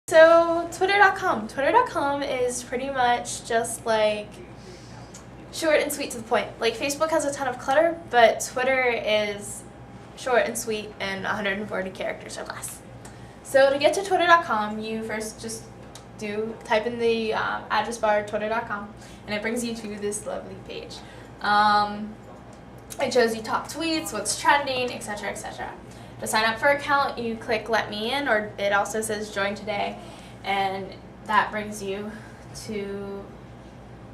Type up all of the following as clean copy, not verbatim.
So Twitter.com. Twitter.com is pretty much just like short and sweet to the point. Like Facebook has a ton of clutter, but Twitter is short and sweet and 140 characters or less. So to get to Twitter.com, you first just type in the address bar Twitter.com, and it brings you to this lovely page. It shows you top tweets, what's trending, etc., etc. To sign up for an account, you click Let Me In, or it also says Join Today, and that brings you to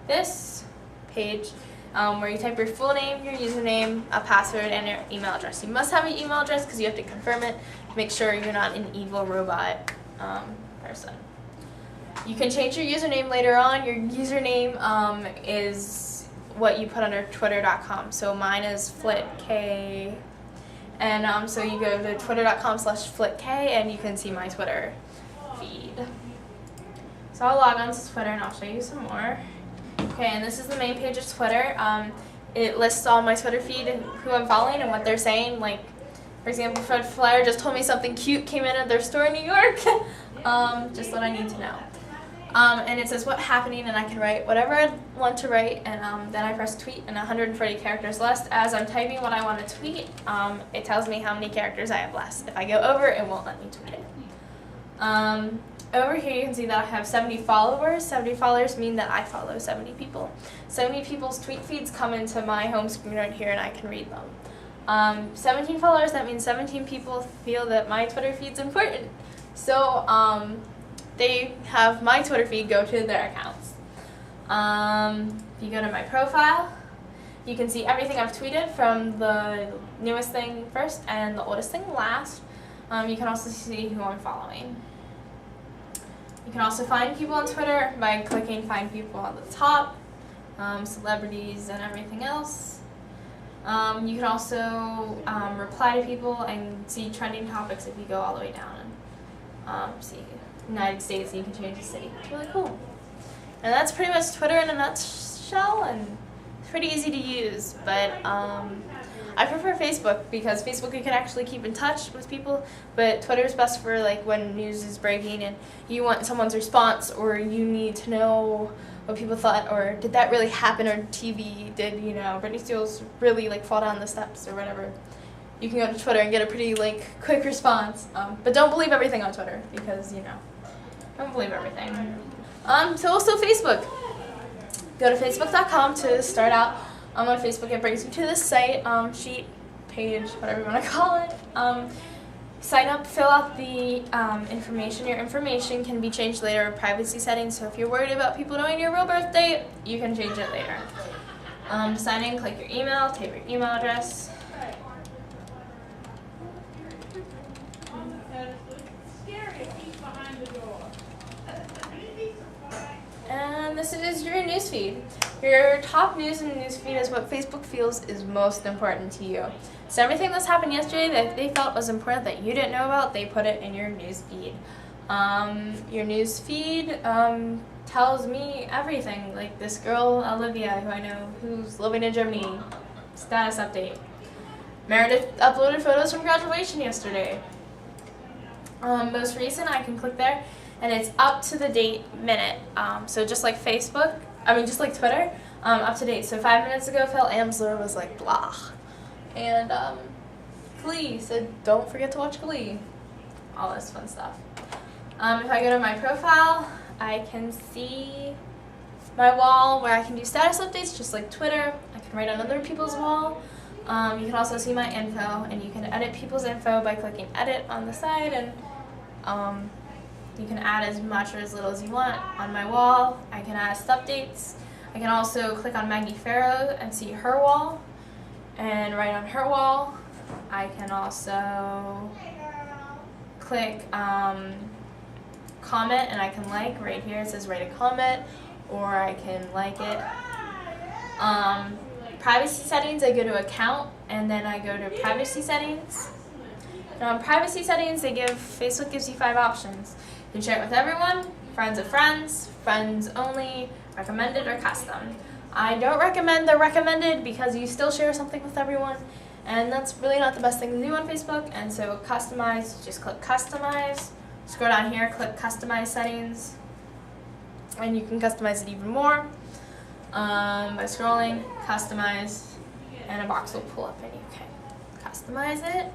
this page where you type your full name, your username, a password, and your email address. You must have an email address because you have to confirm it to make sure you're not an evil robot person. You can change your username later on. Your username is what you put under Twitter.com. So mine is FlitK. And so you go to twitter.com/FlitK and you can see my Twitter feed. So I'll log on to Twitter and I'll show you some more. Okay, and this is the main page of Twitter. It lists all my Twitter feed and who I'm following and what they're saying. Like, for example, Fred Flyer just told me something cute came in at their store in New York. Just what I need to know. And it says what's happening, and I can write whatever I want to write, and then I press tweet, and 140 characters left. As I'm typing what I want to tweet, it tells me how many characters I have left. If I go over, it won't let me tweet it. Over here you can see that I have 70 followers. 70 followers mean that I follow 70 people. 70 people's tweet feeds come into my home screen right here, and I can read them. 17 followers, that means 17 people feel that my Twitter feed's important. So, they have my Twitter feed go to their accounts. If you go to my profile, you can see everything I've tweeted, from the newest thing first and the oldest thing last. You can also see who I'm following. You can also find people on Twitter by clicking Find People on the top, celebrities and everything else. You can also reply to people and see trending topics if you go all the way down and see United States, and you can change the city. It's really cool. And that's pretty much Twitter in a nutshell, and it's pretty easy to use, but I prefer Facebook because Facebook you can actually keep in touch with people, but Twitter is best for like when news is breaking and you want someone's response, or you need to know what people thought, or did that really happen on TV, did Britney Spears really fall down the steps or whatever. You can go to Twitter and get a pretty quick response, but don't believe everything on Twitter because don't believe everything. So also Facebook. Go to facebook.com to start out. On Facebook, it brings you to this site, sheet, page, whatever you want to call it. Sign up, fill out the information. Your information can be changed later with privacy settings, so if you're worried about people knowing your real birth date, you can change it later. To sign in, click your email, type your email address. And this is your newsfeed. Your top news in the newsfeed is what Facebook feels is most important to you. So everything that's happened yesterday that they felt was important that you didn't know about, they put it in your newsfeed. Your newsfeed tells me everything, like this girl, Olivia, who I know, who's living in Germany. Status update. Meredith uploaded photos from graduation yesterday. Most recent, I can click there, and it's up to the date minute. So just like Facebook, just like Twitter, up to date. So 5 minutes ago, Phil Amsler was like, blah. And Glee said, don't forget to watch Glee. All this fun stuff. If I go to my profile, I can see my wall where I can do status updates, just like Twitter. I can write on other people's wall. You can also see my info, and you can edit people's info by clicking edit on the side, and you can add as much or as little as you want on my wall. I can add updates. I can also click on Maggie Farrow and see her wall and write on her wall. I can also click comment, and I can right here it says write a comment, or I can like it. Privacy settings, I go to account, and then I go to privacy settings. Now in privacy settings, Facebook gives you 5 options. You can share it with everyone, friends of friends, friends only, recommended, or custom. I don't recommend the recommended because you still share something with everyone, and that's really not the best thing to do on Facebook. And so customize, just click customize, scroll down here, click customize settings, and you can customize it even more by scrolling, customize, and a box will pull up and you can customize it.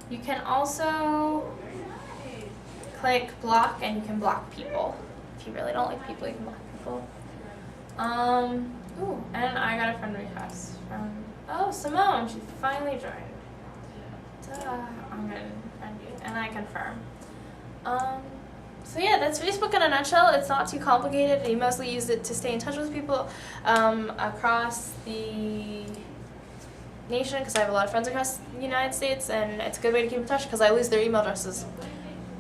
You can also click block and you can block people. If you really don't like people, you can block people. Ooh, and I got a friend request from, oh, Simone, she finally joined. Duh, I'm gonna friend you, and I confirm. So yeah, that's Facebook in a nutshell. It's not too complicated. I mostly use it to stay in touch with people across the nation because I have a lot of friends across the United States, and it's a good way to keep in touch because I lose their email addresses.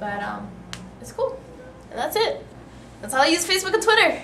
But it's cool. And that's it. That's how I use Facebook and Twitter.